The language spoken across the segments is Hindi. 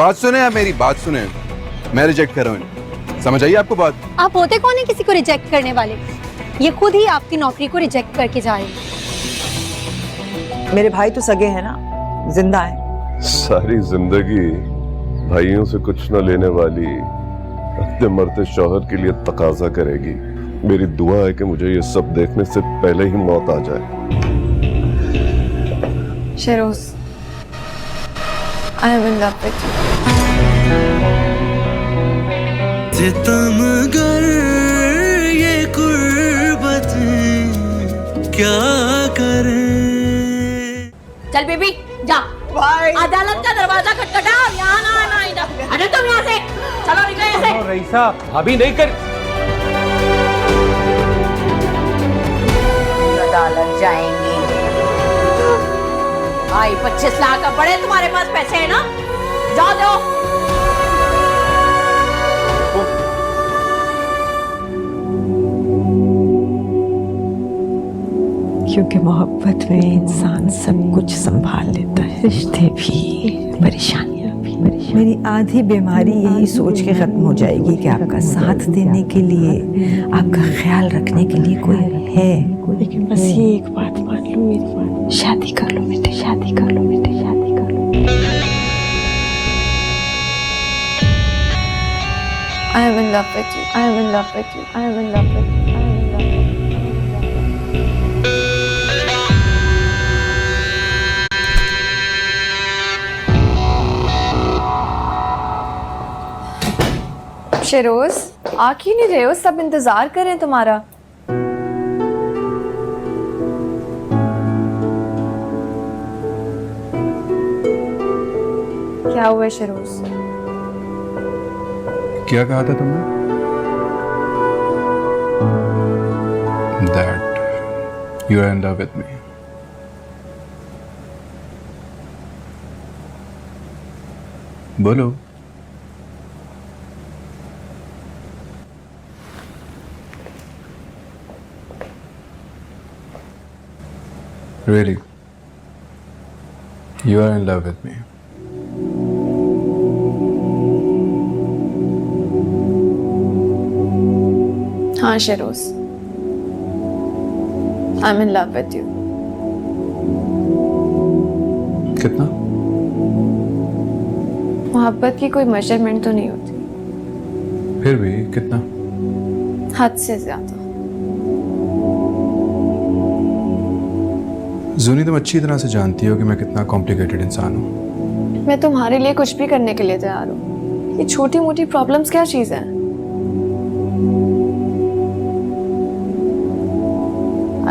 बात सुने आप, मेरी बात सुने। मैं रिजेक्ट कर रहा हूँ इन्हें। समझ आइए आपको बात? आप होते कौन है किसी को रिजेक्ट करने वाले? ये खुद ही आपकी नौकरी को रिजेक्ट करके जा रहे हैं। मेरे भाई तो सगे हैं ना, जिंदा है। सारी जिंदगी भाइयों से कुछ न लेने वाली अपने मरते शौहर के लिए तकाजा करेगी। मेरी दुआ है कि मुझे ये सब देखने से पहले ही मौत आ जाए। Sheroz, I am in love with you. सितमगर ये कुर्बतें क्या करें। चल बेबी जा, अदालत का दरवाजा खटखटा, यहाँ ना आना इधर। हटो तुम यहाँ से, चलो निकलो यहाँ से। रईसा, अभी नहीं कर। अदालत जाएंगी। भाई 25 लाख का बड़े तुम्हारे पास पैसे हैं ना, जाओ जाओ। क्योंकि मोहब्बत में इंसान सब कुछ संभाल लेता है, रिश्ते भी, परेशानियां भी। मेरी आधी बीमारी यही सोच के खत्म हो जाएगी कि आपका साथ देने के लिए, आपका ख्याल रखने के लिए कोई है। लेकिन बस ये एक बात मान लो मेरी बात, शादी कर लो बेटे, शादी कर लो बेटे, शादी कर लो। I am in love with you. I am in love with you. I am in love with you. I am in love with you. Sheroz, आ क्यों नहीं रहे हो? सब इंतजार कर रहे हैं तुम्हारा। क्या हुआ शेरोज? क्या कहा था तुमने? That you are in love with me. बोलो। Really? You are in love with me. हाँ Sheroz, I am in love with you. कितना? मोहब्बत की कोई मेजरमेंट तो नहीं होती, फिर भी कितना? हद से ज्यादा। जूनी, तुम अच्छी तरह से जानती हो कि मैं कितना कॉम्प्लिकेटेड इंसान हूँ। मैं तुम्हारे लिए कुछ भी करने के लिए तैयार हूँ। ये छोटी मोटी प्रॉब्लम्स क्या चीज है?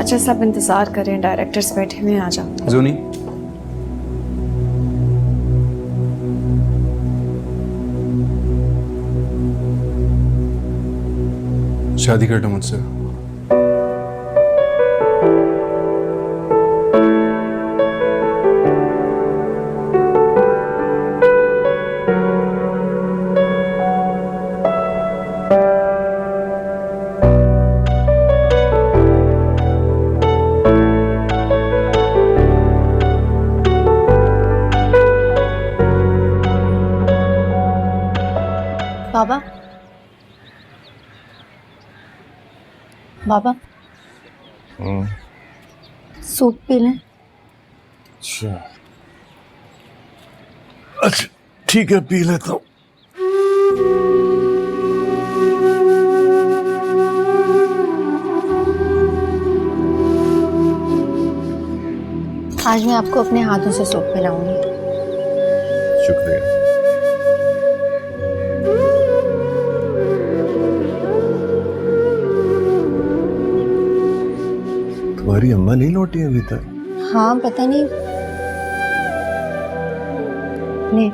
अच्छा, सब इंतजार करें, डायरेक्टर्स बैठे हुए हैं, आ जाओ। जूनी, शादी कर लो मुझसे। बाबा, बाबा, सूप पी लें। अच्छा ठीक है, पी लेता हूँ। आज मैं आपको अपने हाथों से सूप पिलाऊंगी। शुक्रिया। तुम्हारी अम्मा नहीं लौटी अभी तक? हाँ, पता नहीं। ले,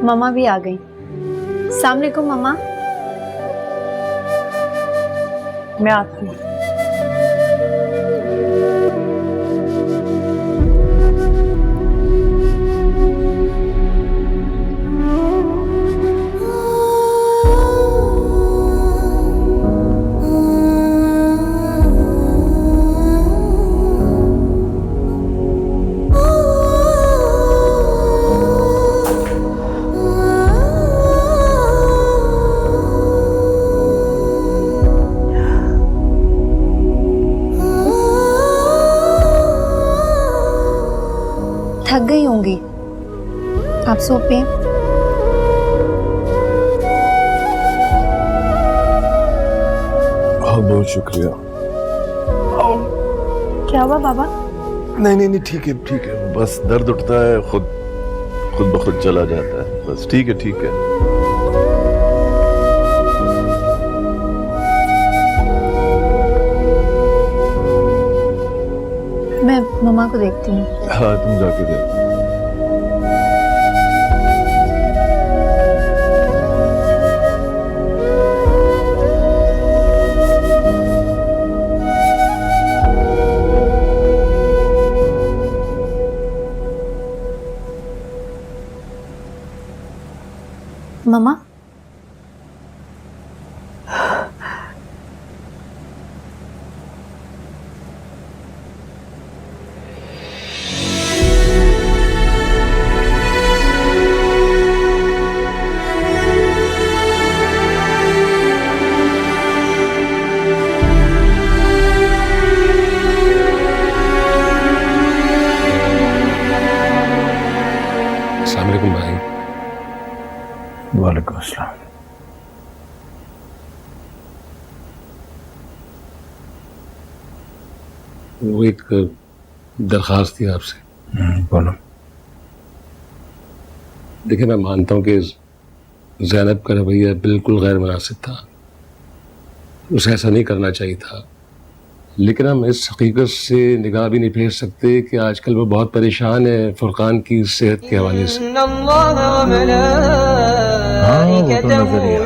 मम्मा भी आ गई। अस्सलाम वालेकुम मम्मा। मैं आती हूँ। थक गई होंगी, आप सो पे। बहुत बहुत शुक्रिया। क्या हुआ बाबा? नहीं ठीक है, बस दर्द उठता है, खुद ब खुद चला जाता है, बस ठीक है। मैं मम्मा को देखती हूँ। हाँ, तुम जाके देखो। मम्मा, अस्सलाम वालेकुम भाई। वालेकुम अस्सलाम। वो एक दरख्वास्त थी आपसे। बोलो। देखिए, मैं मानता हूँ कि ज़ैनब का रवैया बिल्कुल गैर मुनासिब था, उसे ऐसा नहीं करना चाहिए था, लेकिन हम इस हकीकत से निगाह भी नहीं फेर सकते कि आजकल वो बहुत परेशान है फुरकान की सेहत के हवाले से। हाँ, वो तो नजर ही आ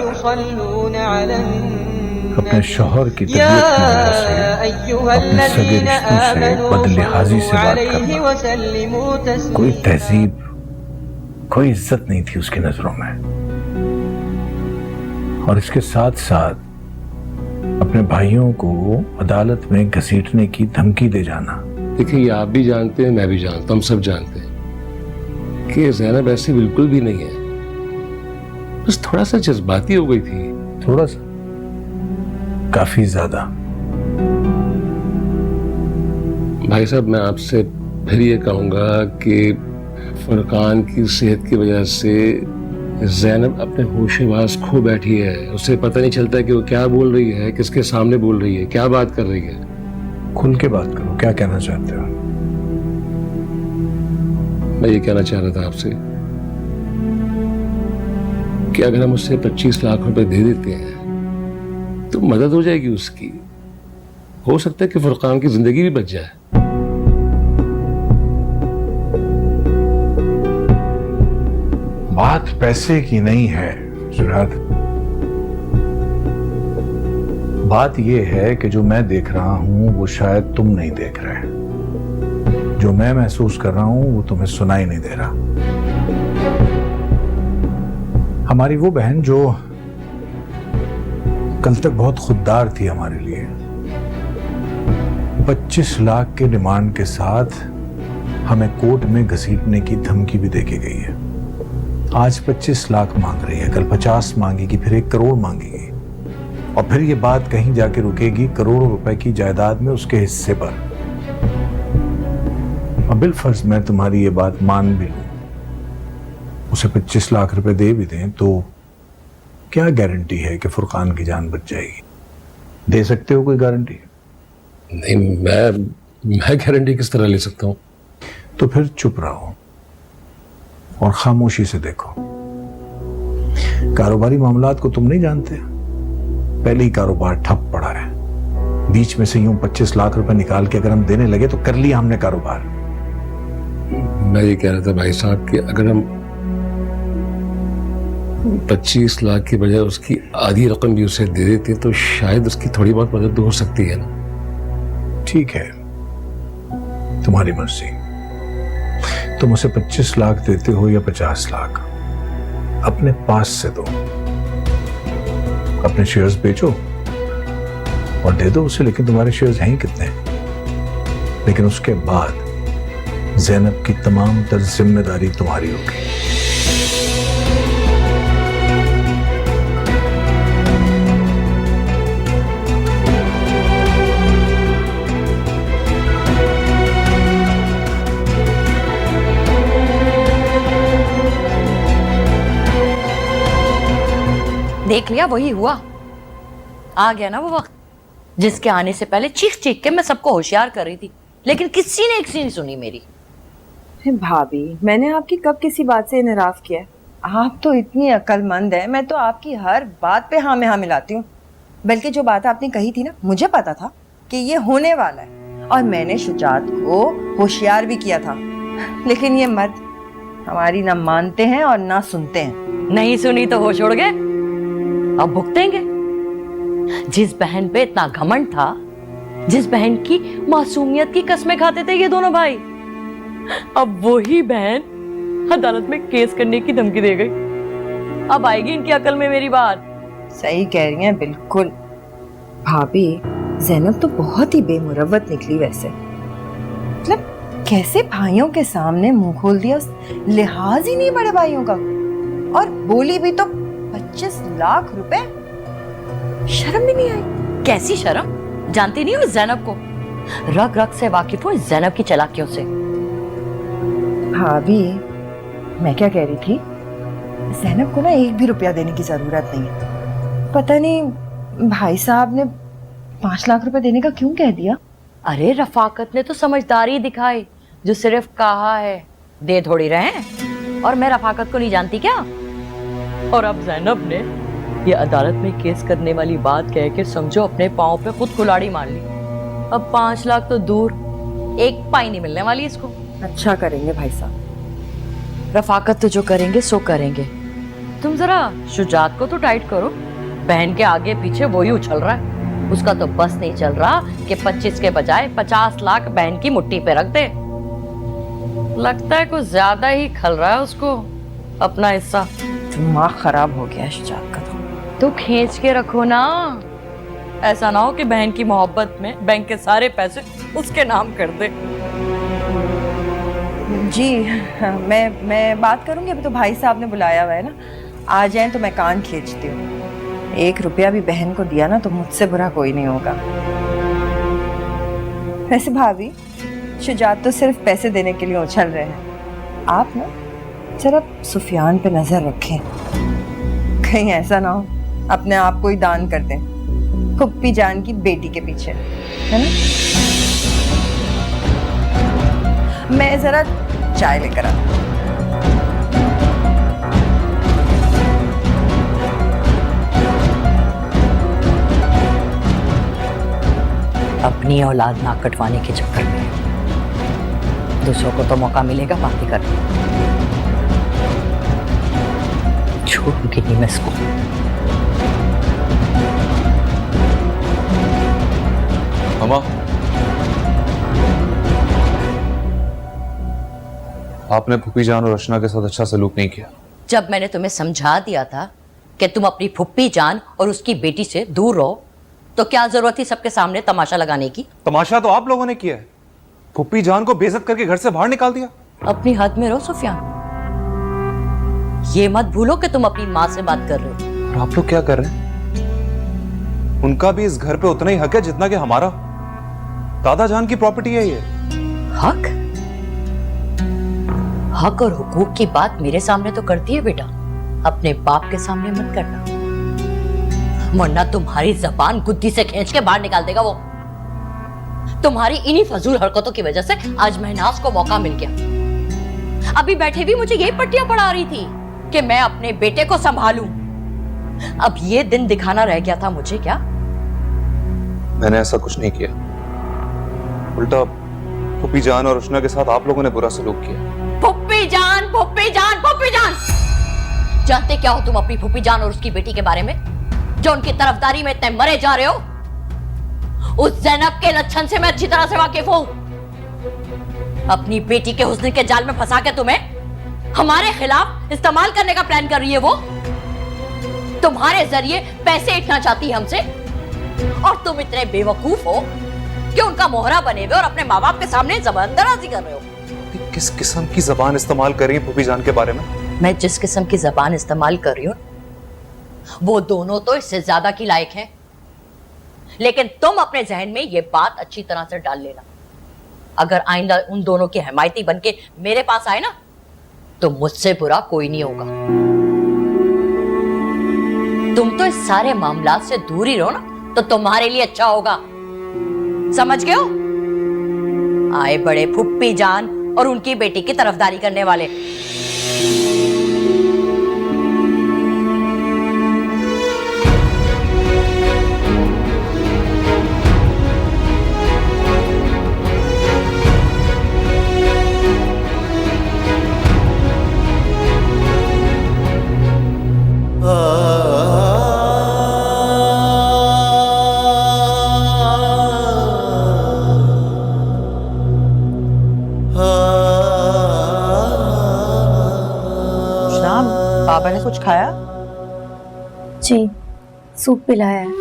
रहा है। अपने शौहर की तबीयत की वजह से अपने सगे रिश्तों से बदलिहाजी से बात करना, कोई तहजीब, कोई इज्जत नहीं थी उसकी नजरों में। और इसके साथ साथ अपने भाइयों को अदालत में घसीटने की धमकी दे जाना। देखिए, ये आप भी जानते हैं, मैं भी जानता हूँ, हम सब जानते हैं कि ज़ैनब ऐसी बिल्कुल भी नहीं है, बस थोड़ा सा जज्बाती हो गई थी। थोड़ा सा, काफी ज्यादा। भाई साहब, मैं आपसे फिर ये कहूँगा कि फुरकान की सेहत की वजह से ज़ैनब अपने होश-ए-बास खो बैठी है। उसे पता नहीं चलता कि वो क्या बोल रही है, किसके सामने बोल रही है, क्या बात कर रही है। खुल के बात करो, क्या कहना चाहते हो? मैं ये कहना चाह रहा था आपसे कि अगर हम उससे 25 लाख रुपए दे देते हैं तो मदद हो जाएगी उसकी। हो सकता है कि फुरकान की जिंदगी भी बच जाए। बात पैसे की नहीं है जुनाद, बात यह है कि जो मैं देख रहा हूं वो शायद तुम नहीं देख रहे। जो मैं महसूस कर रहा हूं वो तुम्हें सुनाई नहीं दे रहा। हमारी वो बहन जो कल तक बहुत खुददार थी हमारे लिए, 25 लाख के डिमांड के साथ हमें कोर्ट में घसीटने की धमकी भी देके गई है। आज 25 लाख मांग रही है, कल 50 मांगेगी, फिर 1 करोड़ मांगेगी, और फिर ये बात कहीं जाके रुकेगी करोड़ों रुपए की जायदाद में उसके हिस्से पर। और बिलफर्ज मैं तुम्हारी ये बात मान भी लूं, उसे 25 लाख रुपए दे भी दें, तो क्या गारंटी है कि फुरकान की जान बच जाएगी? दे सकते हो कोई गारंटी? नहीं, मैं गारंटी किस तरह ले सकता हूं? तो फिर चुप रहो और खामोशी से देखो। कारोबारी मामलात को तुम नहीं जानते, पहले ही कारोबार ठप पड़ा है। बीच में से यूं 25 लाख रुपए निकाल के अगर हम देने लगे तो कर लिया हमने कारोबार। मैं ये कह रहा था भाई साहब कि अगर हम 25 लाख की बजाय उसकी आधी रकम भी उसे दे देते तो शायद उसकी थोड़ी बहुत मदद हो सकती है ना। ठीक है, तुम्हारी मर्जी। तुम उसे 25 लाख देते हो या 50 लाख, अपने पास से दो। अपने शेयर्स बेचो और दे दो उसे, लेकिन तुम्हारे शेयर्स हैं ही कितने? लेकिन उसके बाद ज़ैनब की तमाम तर जिम्मेदारी तुम्हारी होगी। देख लिया, वही हुआ। आ गया ना वो वक्त जिसके आने से पहले चीख चीख के मैं सबको होशियार कर रही थी, लेकिन किसी ने नहीं सुनी मेरी। भाभी, मैंने आपकी कब किसी बात से नाराज किया है? आप तो इतनी अक्लमंद है, मैं तो आपकी हर बात पे हाँ में हाँ मिलाती हूँ। बल्कि जो बात आपने कही थी ना, मुझे पता था कि ये होने वाला है और मैंने शुजात को होशियार भी किया था। लेकिन ये मर्द हमारी ना मानते हैं और ना सुनते हैं। नहीं सुनी तो होश उड़ गए, अब भुगतेंगे। जिस बहन पे इतना घमंड था, जिस बहन की मासूमियत की कस्में खाते थे ये दोनों भाई, अब वही बहन अदालत में केस करने की धमकी दे गई। अब आएगी इनकी अकल में मेरी बात। सही कह रही हैं, बिल्कुल। भाभी, ज़ैनब तो बहुत ही बेमुरव्वत निकली वैसे। मतलब कैसे भाइयों के सामने मुंह खोल दिया, लिहाज ही नहीं बड़े भाइयों का, और बोली भी तो 25 लाख रुपए। शर्म भी नहीं आई? कैसी शर्म? जानती नहीं हो ज़ैनब को? रग रग से वाकिफ हो ज़ैनब की चालाकियों से। भाभी, मैं क्या कह रही थी, ज़ैनब को ना 1 भी रुपया देने की जरूरत नहीं है। पता नहीं भाई साहब ने 5 लाख रुपए देने का क्यों कह दिया? अरे रफाकत ने तो समझदारी दिखाई, जो सिर्फ कहा है, दे थोड़ी रहे हैं। और मैं रफाकत को नहीं जानती क्या? और अब ज़ैनब ने ये अदालत में केस करने वाली बात कह के समझो अपने पाँव पे खुद कुल्हाड़ी मार ली। अब 5 लाख तो दूर, 1 पाई नहीं मिलने वाली इसको। अच्छा करेंगे भाई साहब। रफाकत तो जो करेंगे सो करेंगे। तुम जरा शुजात को तो टाइट करो, बहन के आगे पीछे वही उछल रहा है। उसका तो बस नहीं चल रहा कि 25 के बजाय 50 लाख बहन की मुट्ठी पे रख दे। लगता है कुछ ज्यादा ही खल रहा है उसको अपना हिस्सा। दिमाग खराब हो गया शुजात का तो खींच के रखो ना, ऐसा ना हो कि बहन की मोहब्बत में बैंक के सारे पैसे उसके नाम कर दे। जी मैं बात करूंगी। अभी तो भाई साहब ने बुलाया हुआ है ना, आ जाएं तो मैं कान खींचती हूँ। 1 रुपया भी बहन को दिया ना तो मुझसे बुरा कोई नहीं होगा। वैसे भाभी, शुजात तो सिर्फ पैसे देने के लिए उछल रहे हैं। आप ना जरा सुफियान पे नजर रखें, कहीं ऐसा ना हो अपने आप को ही दान कर दें फुप्पी जान की बेटी के पीछे, है ना? मैं जरा चाय लेकर आता हूँ। अपनी औलाद नाक कटवाने के चक्कर में दूसरों को तो मौका मिलेगा बातें करने। छोड़ूंगी नहीं मैं इसको। मामा, आपने फूफी जान और अर्चना के साथ अच्छा सलूक नहीं किया। जब मैंने तुम्हें समझा दिया था कि तुम अपनी फुप्पी जान और उसकी बेटी से दूर रहो, तो क्या जरूरत थी सबके सामने तमाशा लगाने की? तमाशा तो आप लोगों ने किया है। फुप्पी जान को बेइज्जत करके घर से बाहर निकाल दिया। अपनी हद में रहो सुफियान। ये मत भूलो कि तुम अपनी माँ से बात कर रहे हो। और आप लोग क्या कर रहे हैं? उनका भी इस घर पे उतना ही हक है जितना कि हमारा। दादा जान की प्रॉपर्टी है ये। हक? हक और हुकूक की बात मेरे सामने तो करती है बेटा, अपने बाप के सामने मत करना, वरना तुम्हारी जबान गुद्दी से खींच के बाहर निकाल देगा वो। तुम्हारी इन्हीं फजूल हरकतों की वजह से आज महनाज को मौका मिल गया। अभी बैठे भी मुझे यही पट्टियां पढ़ा रही थी कि मैं अपने बेटे को संभालूं। अब ये दिन दिखाना रह गया था मुझे क्या? मैंने ऐसा कुछ नहीं किया, उल्टा फुप्पी जान और अर्चना के साथ आप लोगों ने बुरा सलूक किया। फुप्पी जान, फुप्पी जान, फुप्पी जान! जानते क्या हो तुम अपनी फुप्पी जान और उसकी बेटी के बारे में, जो उनकी तरफदारी में इतने मरे जा रहे हो? उस ज़ैनब के लक्षण से मैं अच्छी तरह से वाकिफ हूं। अपनी बेटी के हुस्न के जाल में फंसा के तुम्हें हमारे खिलाफ इस्तेमाल करने का प्लान कर रही है वो। तुम्हारे जरिए पैसे इतना चाहती है हमसे, और तुम इतने बेवकूफ हो कि उनका मोहरा बने हुए और अपने माँ बाप के सामने जबरदस्ती कर रहे हो। किस किस्म की जबान इस्तेमाल कर रही है फुप्पी जान के बारे में? मैं जिस किस्म की जबान इस्तेमाल कर रही हूँ वो दोनों तो इससे ज्यादा की लायक हैं। लेकिन तुम अपने जहन में ये बात अच्छी तरह से डाल लेना, अगर आइंदा उन दोनों की हिमायती बनके मेरे पास आए ना, तो मुझसे बुरा कोई नहीं होगा। तुम तो इस सारे मामलात से दूर ही रहो ना, तो तुम्हारे लिए अच्छा होगा। समझ गए हो? आए बड़े फुप्पी जान और उनकी बेटी की तरफदारी करने वाले। पापा ने कुछ खाया? जी, सूप पिलाया है।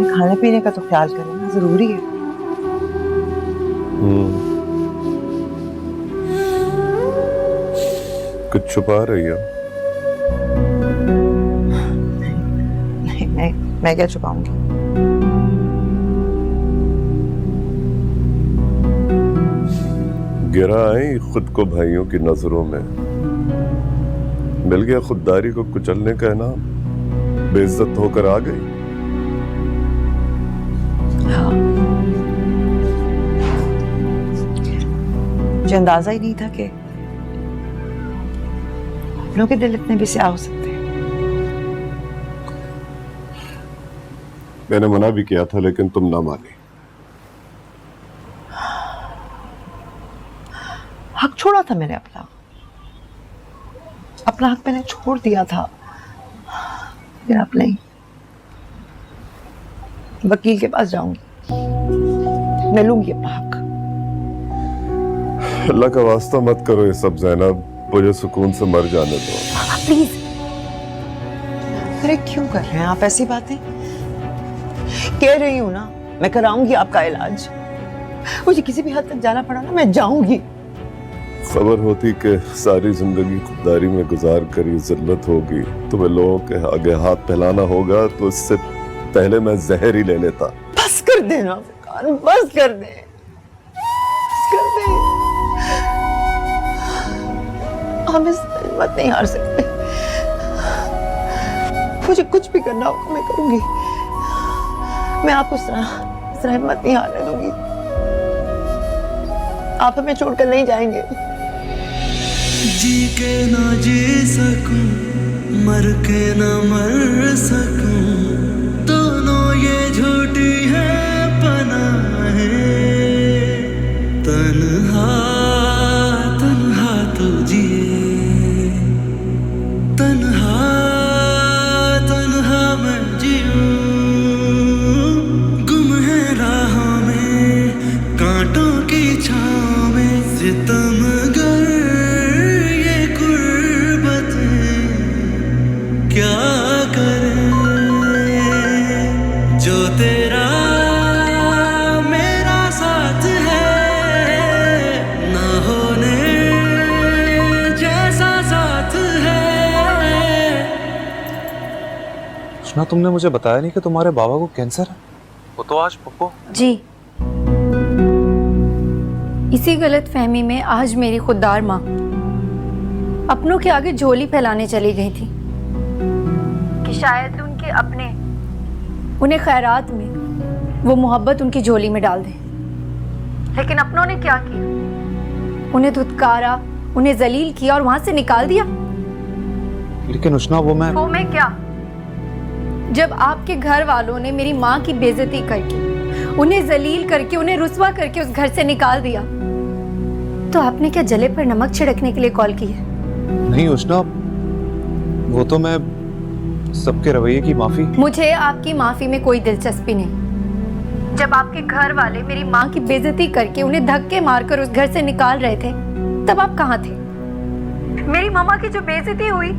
खाने पीने का तो ख्याल करना जरूरी है। कुछ छुपा रही हो? नहीं, मैं क्या छुपाऊंगी? गिरा आई खुद को भाइयों की नजरों में, मिल गया खुददारी को कुचलने का इनाम, बेइज्जत होकर आ गई। हाँ, मुझे अंदाजा ही नहीं था कि अपनों के दिल इतने भी स्याह हो सकते हैं। मैंने मना भी किया था लेकिन तुम ना मानी। हक छोड़ा था मैंने अपना हक मैंने छोड़ दिया था। फिर आप नहीं, वकील के पास जाऊंगी, मैं लूंगी अपना हक। अल्लाह का वास्ता मत करो ये सब ज़ैनब, मुझे सुकून से मर जाने दो। प्लीज। अरे क्यों कर रहे हैं आप ऐसी बातें? कह रही हूं ना, मैं कराऊंगी आपका इलाज। मुझे किसी भी हद तक जाना पड़ा ना, मैं जाऊंगी। खबर होती कि सारी जिंदगी खुददारी में गुजार कर ये जिल्लत होगी, तुम्हें लोगों के आगे हाथ फैलाना होगा, तो इससे पहले मैं जहर ही ले लेता। बस कर दे ना फरकान, बस कर दे, बस कर दे। हम इस हिम्मत नहीं हार सकते। मुझे कुछ भी करना होगा मैं करूंगी। मैं आपको इस तरह हिम्मत नहीं हारने दूंगी। आप हमें छोड़कर नहीं जाएंगे। जी के ना जी सकूं, मर के ना मर सकूं, दोनों ये झूठी है पनाहे। तन्हा तन्हा तू जिए, तन्हा तन्हा मैं जीऊं, गुम है राहों में कांटों की छांव में, सितमगर क्या करें, जो तेरा मेरा साथ है, ना होने जैसा साथ है। सुना, तुमने मुझे बताया नहीं कि तुम्हारे बाबा को कैंसर है। वो तो आज पप्पो। जी, इसी गलत फहमी में आज मेरी खुददार माँ अपनों के आगे झोली फैलाने चली गई थी कि शायद उनके अपने उन्हें खैरात में वो मोहब्बत उनकी झोली में डाल दें। लेकिन अपनों ने क्या किया? उन्हें धुतकारा, उन्हें जलील किया और वहां से निकाल दिया। लेकिन उष्णा, वो मैं क्या? जब आपके घर वालों ने मेरी माँ की बेइज्जती करके, उन्हें जलील करके, उन्हें रुस्वा करके उस घर से निकाल दिया, तो आपने क्या जले पर नमक छिड़कने के लिए कॉल की है? नहीं उष्णा, वो तो मैं सबके रवैये की माफी। मुझे आपकी माफी में कोई दिलचस्पी नहीं। जब आपके घर वाले मेरी माँ की बेइज्जती करके, उन्हें धक्के मारकर उस घर से निकाल रहे थे, तब आप कहाँ थे? मेरी मामा की जो बेइज्जती हुई,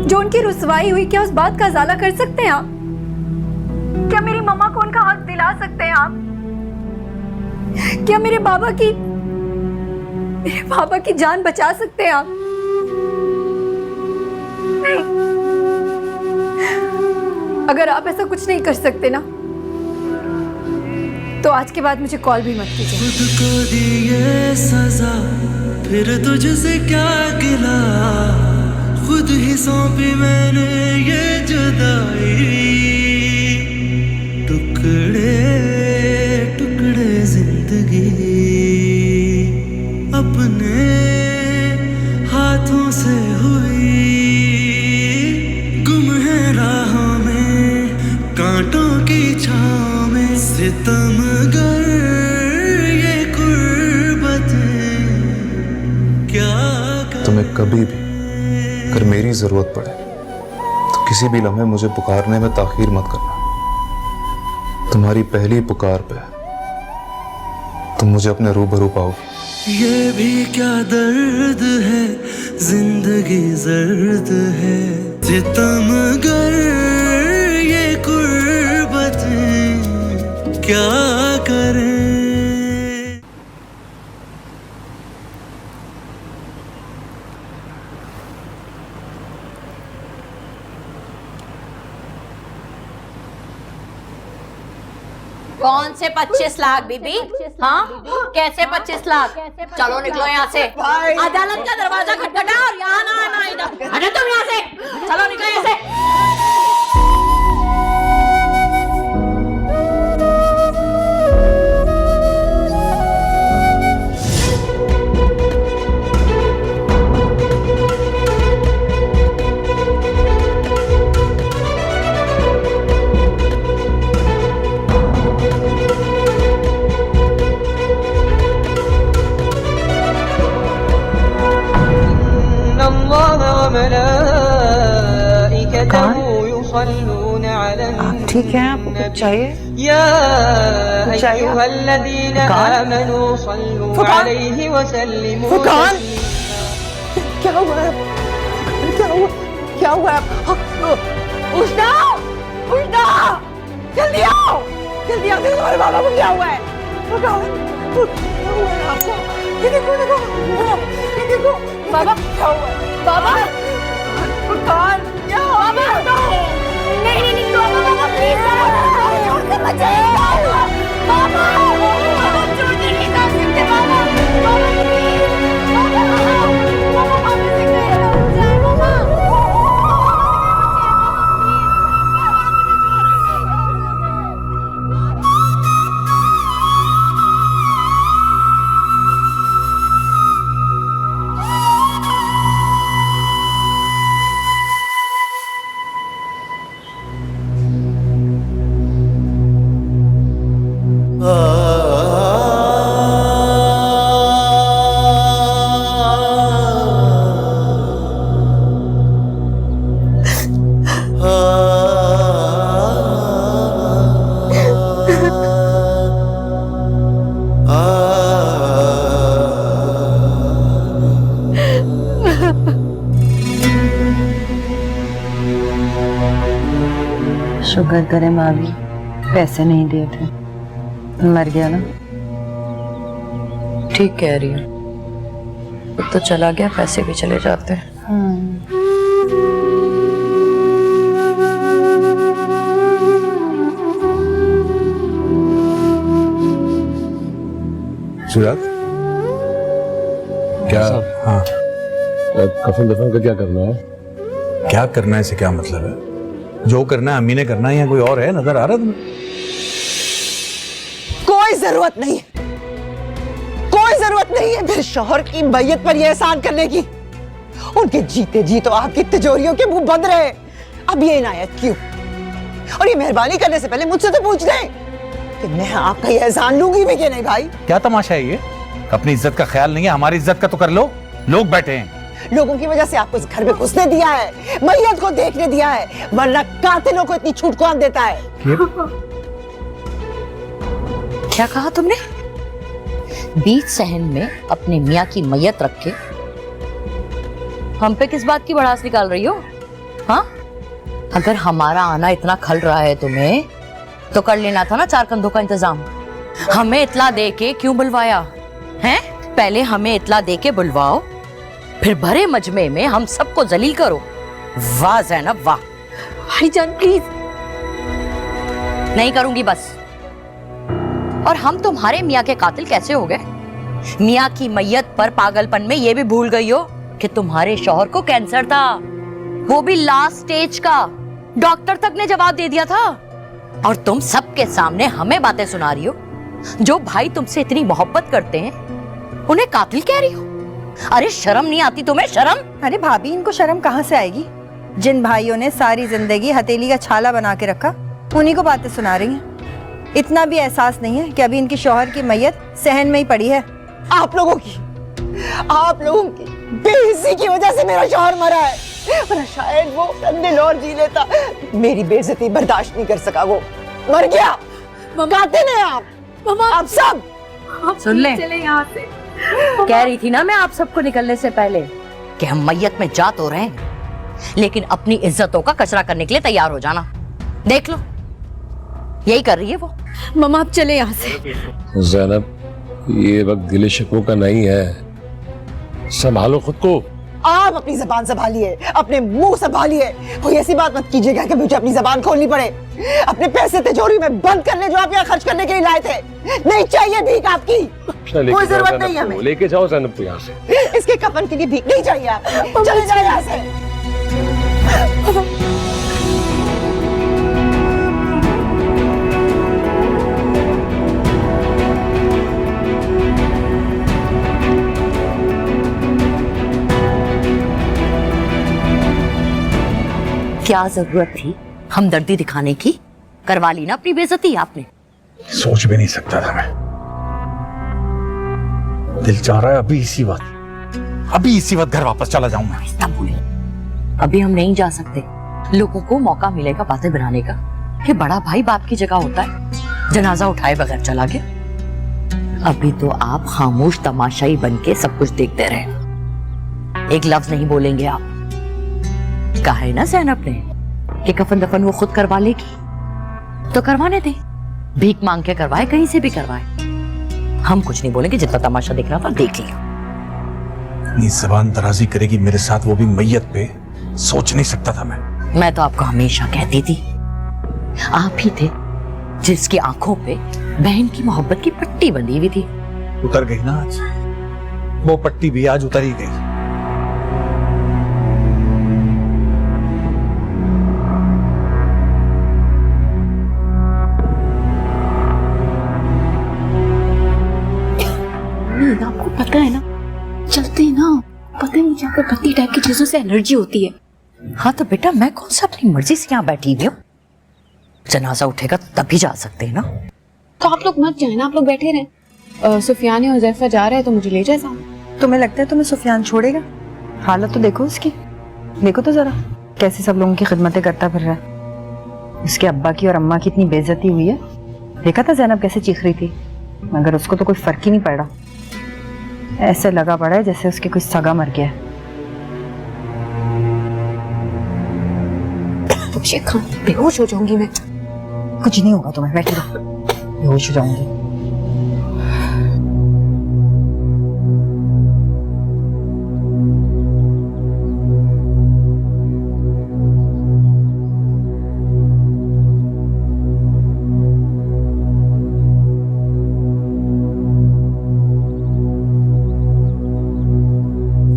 जो उनकी रुसवाई हुई, क्या उस बात का इजाला कर सकते हैं आप? क्या मेरी मामा को उनका हक दिला सकते हैं आप? क्या मेरे बाबा की जान बचा सकते हैं आप? नहीं। अगर आप ऐसा कुछ नहीं कर सकते ना, तो आज के बाद मुझे कॉल भी मत कीजिए। खुद को दी ये सजा, फिर तुझसे क्या गिला, खुद ही सौंपी मैंने ये जुदाई, टुकड़े टुकड़े जिंदगी अपने हाथों से हुई, गुम है राहों में कांटों की छांव में, सितमगर ये कुर्बतें क्या कर... तुम्हें कभी भी अगर मेरी जरूरत पड़े तो किसी भी लम्हे मुझे पुकारने में ताखीर मत करना। तुम्हारी पहली पुकार पे तुम मुझे अपने रूबरू पाओगे। ये भी क्या दर्द है, जिंदगी जर्द है, सितमगर ये कुर्बतें क्या करें। कौन से 25 लाख बीबी? हाँ, कैसे 25 लाख? चलो निकलो यहाँ से। अदालत का दरवाजा खटखटा और यहाँ ना आना इधर। हटो तुम यहाँ से। चलो निकलो यहाँ से। आप ठीक हैं? आपको कुछ चाहिए? फुरकान, क्या हुआ है? क्या हुआ? क्या हुआ है? उष्णा, उष्णा, जल्दी आओ, जल्दी आओ, तुम्हारे बाबा को क्या हुआ है? फुरकान, क्या हुआ है आपको? ये देखो, देखो, ये देखो, बाबा क्या हुआ है? बाबा, फुरकान, क्या हुआ? नहीं नहीं नहीं, बाबा प्लीज, छोड़ के बचाइए बाबा, बाबा छोड़ के नहीं जा सकते बाबा, बाबा प्लीज, बाबा बाबा से कहिए ना उठ जाए बाबा। शुक्र करे मावी पैसे नहीं दिए थे, मर गया ना। ठीक कह रही है, अब तो चला गया, पैसे भी चले जाते हैं। सुजात, क्या? हाँ, कफन दफन का क्या करना है? क्या करना है, इसे क्या मतलब है? जो करना है अम्मी ने करना है, या कोई और है? नजर आ रहा है तुम्हें? कोई जरूरत नहीं है, कोई जरूरत नहीं है फिर शौहर की मैयत पर यह एहसान करने की। उनके जीते जी तो आपकी तिजोरियों के मुंह बंद रहे, अब ये इनायत क्यों? और ये मेहरबानी करने से पहले मुझसे तो पूछ लें कि मैं आपका ये एहसान लूंगी भी कि नहीं। भाई क्या तमाशा है ये? अपनी इज्जत का ख्याल नहीं है, हमारी इज्जत का तो कर लो। लोग बैठे हैं, लोगों की वजह से आपको इस घर में घुसने दिया है, मैयत को देखने दिया है, वरना कातिलों को इतनी छूट कौन देता है? क्या कहा तुमने? बीच सहन में अपने मियाँ की मैयत रख के हम पे किस बात की भड़ास निकाल रही हो? हाँ, अगर हमारा आना इतना खल रहा है तुम्हें तो कर लेना था ना 4 कंधों का इंतजाम। हमें इतला दे के क्यों बुलवाया है? पहले हमें इतला दे के बुलवाओ, फिर भरे मजमे में हम सबको जलील करो। वाह ज़ैनब वाह। भाईजान प्लीज। नहीं करूंगी बस। और हम तुम्हारे मियाँ के कातिल कैसे हो गए? मियाँ की मैयत पर पागलपन में ये भी भूल गई हो कि तुम्हारे शौहर को कैंसर था। वो भी लास्ट स्टेज का। डॉक्टर तक ने जवाब दे दिया था। और तुम सबके सामने हमें बातें सुना रही हो। जो भाई तुमसे इतनी मोहब्बत करते हैं उन्हें कातिल कह रही हो। अरे शर्म नहीं आती तुम्हें? शर्म? अरे भाभी, इनको शर्म कहाँ से आएगी? जिन भाइयों ने सारी जिंदगी हथेली का छाला बना के रखा, उन्हीं को बातें सुना रही हैं। इतना भी एहसास नहीं है कि अभी इनकी शौहर की मैयत सहन में ही पड़ी है। आप लोगों की बेइज्जती की वजह से मेरा शौहर मरा है, वरना शायद वो दिन और जी लेता। मेरी बेइज्जती बर्दाश्त नहीं कर सका, वो मर गया। कातिल हैं आप सब। सुन ले, चले यहाँ से। कह रही थी ना मैं आप सबको निकलने से पहले कि हम मैयत में जा तो रहे हैं, लेकिन अपनी इज्जतों का कचरा करने के लिए तैयार हो जाना। देख लो, यही कर रही है वो। मम्मा आप चले यहाँ से। ज़ैनब, ये वक्त गिले शिकवों का नहीं है, संभालो खुद को। आप अपनी जबान संभालिए, अपने मुंह संभालिए। कोई ऐसी बात मत कीजिएगा कि मुझे अपनी जबान खोलनी पड़े। अपने पैसे तिजोरी में बंद कर ले जो आप यहाँ खर्च करने के लिए लाए थे। नहीं चाहिए भीख आपकी, कोई जरूरत नहीं है हमें। लेके जाओ ज़ैनब को यहाँ से। इसके कफन के लिए भीख नहीं चाहिए आप। चले जाओ यहाँ से। क्या जरूरत थी हमदर्दी दिखाने की? करवा ली ना अपनी बेइज्जती आपने। सोच भी नहीं सकता था मैं। दिल चाह रहा है अभी इसी वक्त घर वापस चला जाऊं मैं। तब बोले अभी हम नहीं जा सकते। लोगों को मौका मिलेगा बातें बनाने का कि बड़ा भाई बाप की जगह होता है, जनाजा उठाए बगैर चला गया। अभी तो आप खामोश तमाशाई बन के सब कुछ देखते रहे। एक लफ्ज नहीं बोलेंगे आप। कहा है ना ज़ैनब ने कि कफन दफन वो खुद करवा लेगी, तो करवाने दे। भीख मांग के करवाए, कहीं से भी करवाए, हम कुछ नहीं बोलेंगे। जितना तमाशा देख रहा था देख लिया। जबान दराजी करेगी मेरे साथ, वो भी मैयत पे, सोच नहीं सकता था मैं तो आपको हमेशा कहती थी, आप ही थे जिसकी आंखों पे बहन की मोहब्बत की पट्टी बंधी हुई थी। उतर गई ना आज, वो पट्टी भी आज उतर ही गई। आपको पता है ना, चलते ही ना पता नहीं क्या पत्ती टाइप की चीजों से एलर्जी होती है। हाँ तो बेटा मैं कौन सा अपनी मर्जी से यहाँ बैठी हुई हूँ? जनाजा उठेगा तभी जा सकते हैं ना। तो आप लोग मत जाए ना, आप लोग बैठे रहें। सुफियान या हुज़ैफा जा रहे हैं तो मुझे ले जाए साथ। तुम्हें लगता है तुम्हें सुफियान छोड़ेगा? हालत तो देखो उसकी, देखो तो जरा कैसे सब लोगों की खिदमतें करता फिर रहा है। उसके अब्बा की और अम्मा की इतनी बेइज्जती हुई है। देखा था ज़ैनब कैसे चीख रही थी, मगर उसको तो कोई फर्क ही नहीं पड़ रहा। ऐसे लगा पड़ा है जैसे उसके कोई सगा मर गया है। शेख खान, बेहोश हो जाऊंगी मैं। कुछ नहीं होगा तुम्हें, बैठी रहो, बेहोश हो जाऊंगी।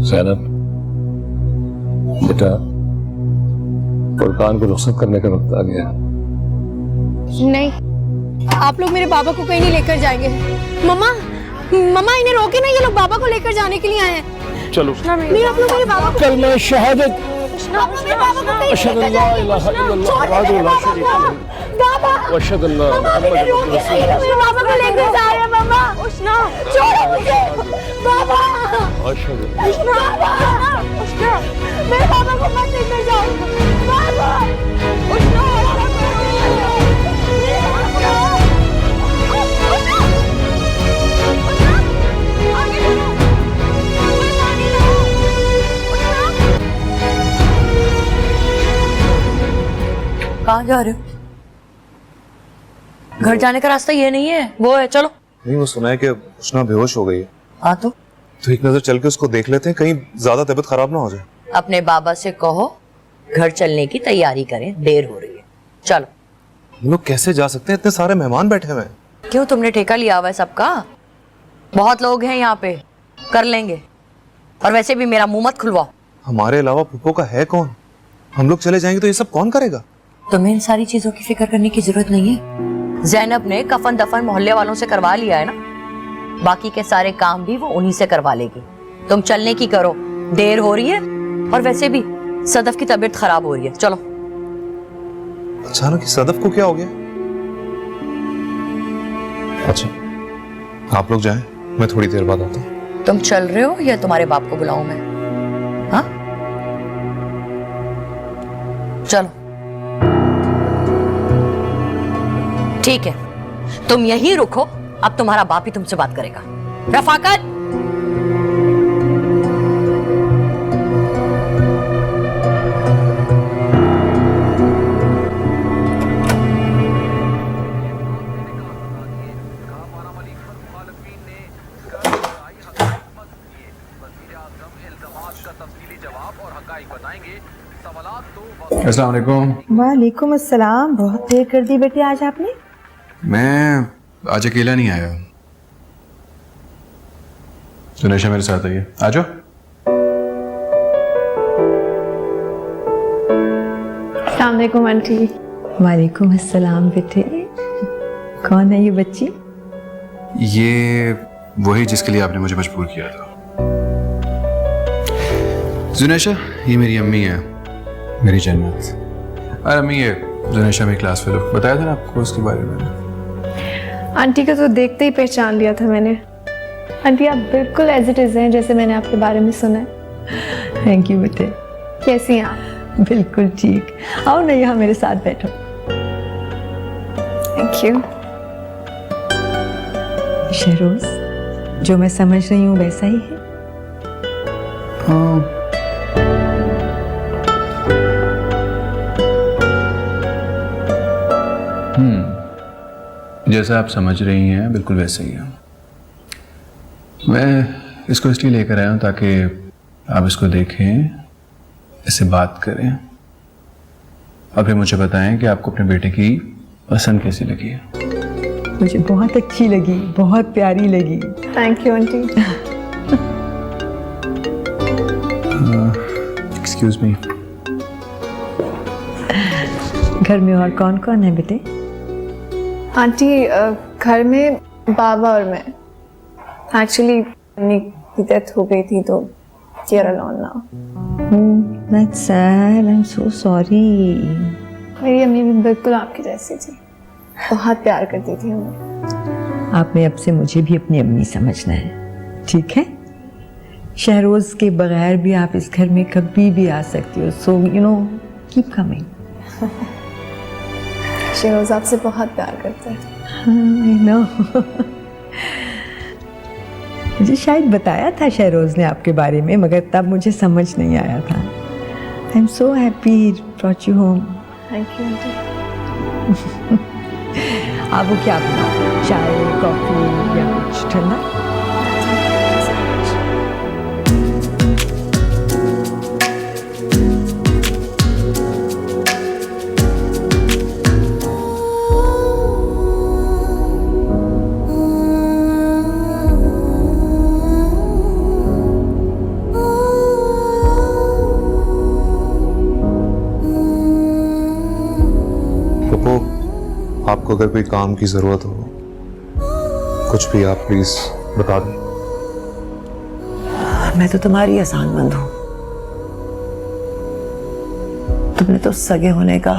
ज़ैनब बेटा, फुरकान को रुखसत करने का वक्त आ गया। नहीं, आप लोग मेरे बाबा को कहीं नहीं लेकर जाएंगे। मम्मा इन्हें रोके ना, ये लोग बाबा को लेकर जाने के लिए आए हैं। चलो नहीं, आप लोग मेरे बाबा को कलमा शहादत अशहदु अल्ला इलाहा इल्लल्लाह व अशहदु अन्ना मुहम्मदुर रसूलुल्लाह। मेरे बाबा को लेकर जा रहे हैं। मम्मा उष्णा, छोड़ो मुझे। बाबा मेरे बाबा को मत लेकर जाओ। बाबा उष्णा, कहाँ जा रहे हो? घर जाने का रास्ता ये नहीं है, वो है। चलो। नहीं, वो सुना है कि उष्णा बेहोश हो गई है। हाँ तो एक नजर चल के उसको देख लेते हैं, कहीं ज्यादा तबीयत खराब ना हो जाए। अपने बाबा से कहो घर चलने की तैयारी करें, देर हो रही है। चलो। हम लोग कैसे जा सकते हैं, इतने सारे मेहमान बैठे हुए हैं। क्यों, तुमने ठेका लिया हुआ है सबका? बहुत लोग हैं यहाँ पे, कर लेंगे। और वैसे भी मेरा मुंह मत खुलवाओ। हमारे अलावा फूफो का है कौन? हम लोग चले जाएंगे तो ये सब कौन करेगा? तुम्हें इन सारी चीजों की फिक्र करने की जरूरत नहीं है। जैनब ने कफन दफन मोहल्ले वालों से करवा लिया है ना, बाकी के सारे काम भी वो उन्हीं से करवा लेगी। तुम चलने की करो, देर हो रही है, और वैसे भी सदफ की तबीयत खराब हो रही है। चलो। अचानक सदफ को क्या हो गया? अच्छा, आप लोग जाएं, मैं थोड़ी देर बाद आता हूँ। तुम चल रहे हो या तुम्हारे बाप को बुलाऊं मैं? हाँ, चलो। ठीक है, तुम यहीं रुको, अब तुम्हारा बाप ही तुमसे बात करेगा। रफाकत, अस्सलाम वालेकुम। वालेकुम अस्सलाम। बहुत देर कर दी बेटे आज आपने। मैं आज अकेला नहीं आया, सुनेशा मेरे साथ आई है। आ जाओ। अस्सलाम वालेकुम आंटी। वालेकुम अस्सलाम बेटे। कौन है ये बच्ची? ये वही जिसके लिए आपने मुझे मजबूर किया था। जुनेशा, ये मेरी अम्मी है, मेरी जन्नत। और अम्मी, ये जुनेशा मेरी क्लास फेलो। बताया था ना आपको उसके बारे में। आंटी को तो देखते ही पहचान लिया था मैंने। आंटी आप बिल्कुल एज इट इज हैं जैसे मैंने आपके बारे में सुना है। थैंक यू बेटे। कैसी हैं आप? बिल्कुल ठीक। आओ ना यहाँ मेरे साथ बैठो। Thank you. शहरोज, जो मैं समझ रही हूँ वैसा ही है? जैसा आप समझ रही हैं बिल्कुल वैसे ही है। मैं इसको इसलिए लेकर आया हूँ ताकि आप इसको देखें, इससे बात करें, और फिर मुझे बताएं कि आपको अपने बेटे की पसंद कैसी लगी है। मुझे बहुत अच्छी लगी, बहुत प्यारी लगी। Thank you aunty. Excuse me. घर में और कौन कौन है बेटे? आंटी घर में बाबा और मैं। एक्चुअली मम्मी की डेथ हो गई थी तो here alone now. That's sad. I'm so sorry. मेरी अम्मी भी बिल्कुल आपकी जैसी थी, बहुत प्यार करती थी हमें। आपने अब से मुझे भी अपनी अम्मी समझना है, ठीक है? शहरोज के बगैर भी आप इस घर में कभी भी आ सकती हो। So you know, keep coming. Shahroz आपसे बहुत प्यार करते हैं। I know. मुझे शायद बताया था शहरोज ने आपके बारे में, मगर तब मुझे समझ नहीं आया था। I'm so happy he brought you home. Thank you aunty. आपको क्या बनाओ? चाय, कॉफी या कुछ ठंडा? आपको अगर कोई काम की जरूरत हो, कुछ भी, आप प्लीज बता दें। मैं तो तुम्हारी एहसानमंद हूं। तुमने तो सगे होने का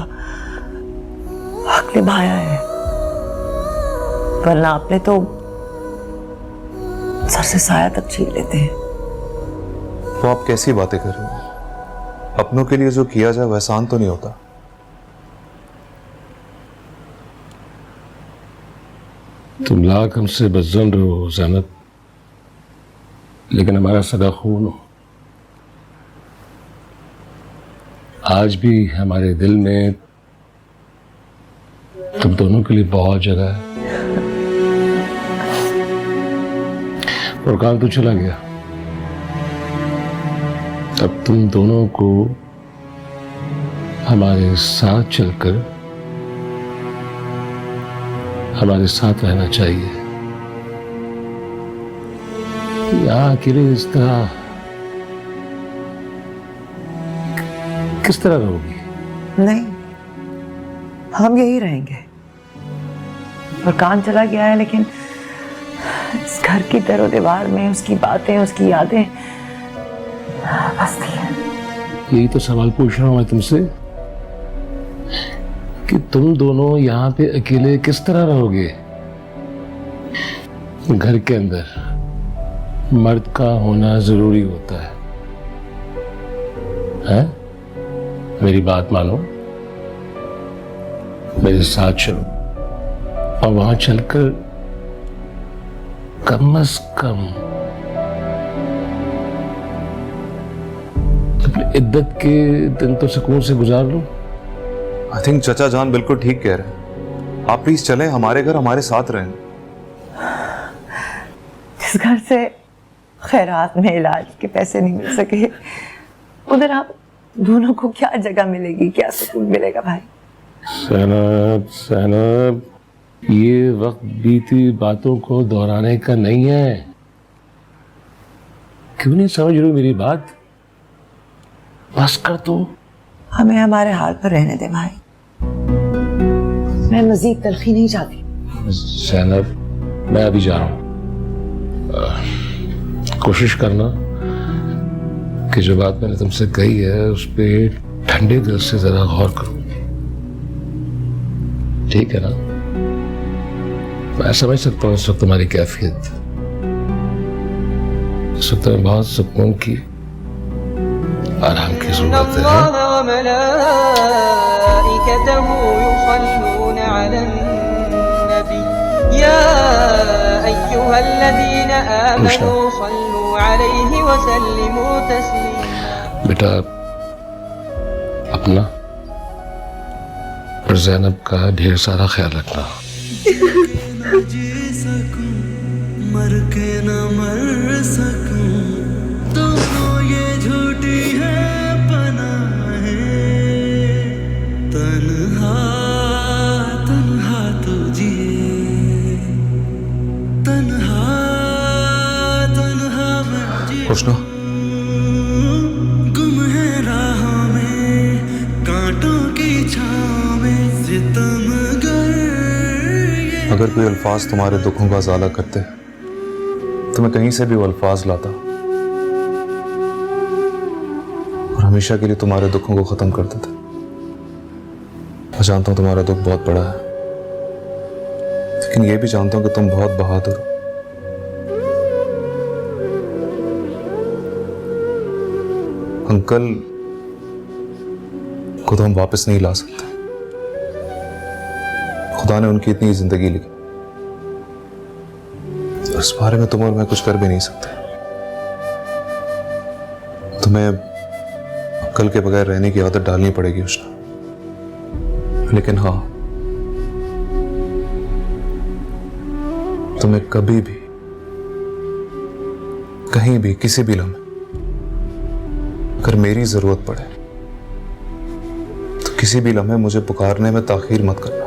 हक निभाया है, वरना आपने तो सर से साया तक छीन लेते हैं। तो आप कैसी बातें कर रहे हैं? अपनों के लिए जो किया जाए वह आसान तो नहीं होता। तुम लाख हमसे बदजन रहो ज़ैनब, लेकिन हमारा सगा खून हो। आज भी हमारे दिल में तुम दोनों के लिए बहुत जगह है। फुरकान तो चला गया, अब तुम दोनों को हमारे साथ चलकर हमारे साथ रहना चाहिए। आखिर इस तरह किस तरह रहोगी? नहीं, हम यही रहेंगे। फरकान चला गया है, लेकिन इस घर की दरो दीवार में उसकी बातें, उसकी यादें बसती हैं। यही तो सवाल पूछ रहा हूं मैं तुमसे कि तुम दोनों यहाँ पे अकेले किस तरह रहोगे? घर के अंदर मर्द का होना जरूरी होता है, हैं? मेरी बात मानो, मेरे साथ चलो और वहां चलकर कम से कम अपनी इद्दत के दिन तो सुकून से गुजार लो। आई थिंक चचा जान बिल्कुल ठीक कह रहे हैं। आप प्लीज चलें, हमारे घर हमारे साथ रहें। जिस घर से खैरात में इलाज के पैसे नहीं मिल सके, उधर आप दोनों को क्या जगह मिलेगी, क्या सुकून मिलेगा भाई? सैनब, ये वक्त बीती बातों को दोहराने का नहीं है। क्यों नहीं समझ रही मेरी बात? बस कर तू। हमें हमारे हाल पर रहने दे भाई। मैं मजीद तलखी नहीं चाहती। सैनब, मैं अभी जा रहा हूं। कोशिश करना कि जो बात मैंने तुमसे कही है उस पर ठंडे दिल से जरा गौर करो, ठीक है ना? मैं समझ सकता हूँ इस वक्त तुम्हारी कैफियत। इस वक्त में बहुत सुकून की, आराम की जरूरत है। बेटा, अपना और ज़ैनब का ढेर सारा ख्याल रखना। जी सकूं, मर के न मर सकूं, दोनों ये झूठी है पनाहे। तन्हा तन्हा तो जिए, तन्हा तन्हा मैं जिए। खुशनो, गुम है राहों में, कांटों की छांव में, सितमगर। अगर कोई अल्फाज तुम्हारे दुखों का ज़ाला करते तो मैं कहीं से भी वो अल्फाज लाता और हमेशा के लिए तुम्हारे दुखों को खत्म कर देता। मैं जानता हूं तुम्हारा दुख बहुत बड़ा है, लेकिन ये भी जानता हूं कि तुम बहुत बहादुर हो। अंकल को तो हम वापस नहीं ला सकते। खुदा ने उनकी इतनी जिंदगी लिखी, इस बारे में तुम और मैं कुछ कर भी नहीं सकते। तुम्हें अक्ल के बगैर रहने की आदत डालनी पड़ेगी उष्णा। लेकिन हाँ, तुम्हें कभी भी, कहीं भी, किसी भी लम्हे अगर मेरी जरूरत पड़े तो किसी भी लम्हे मुझे पुकारने में ताखीर मत करना।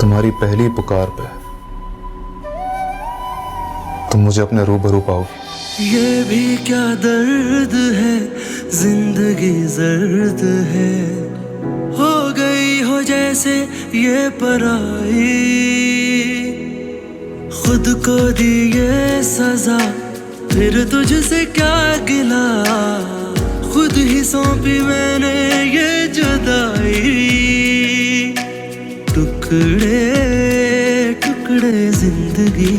तुम्हारी पहली पुकार पे तुम मुझे अपने रूबरू पाओगे। ये भी क्या दर्द है, जिंदगी जर्द है, हो गई हो जैसे ये पराई, खुद को दी ये सजा, फिर तुझसे क्या गिला, खुद ही सौंपी मैंने ये जुदाई। टुकड़े टुकड़े जिंदगी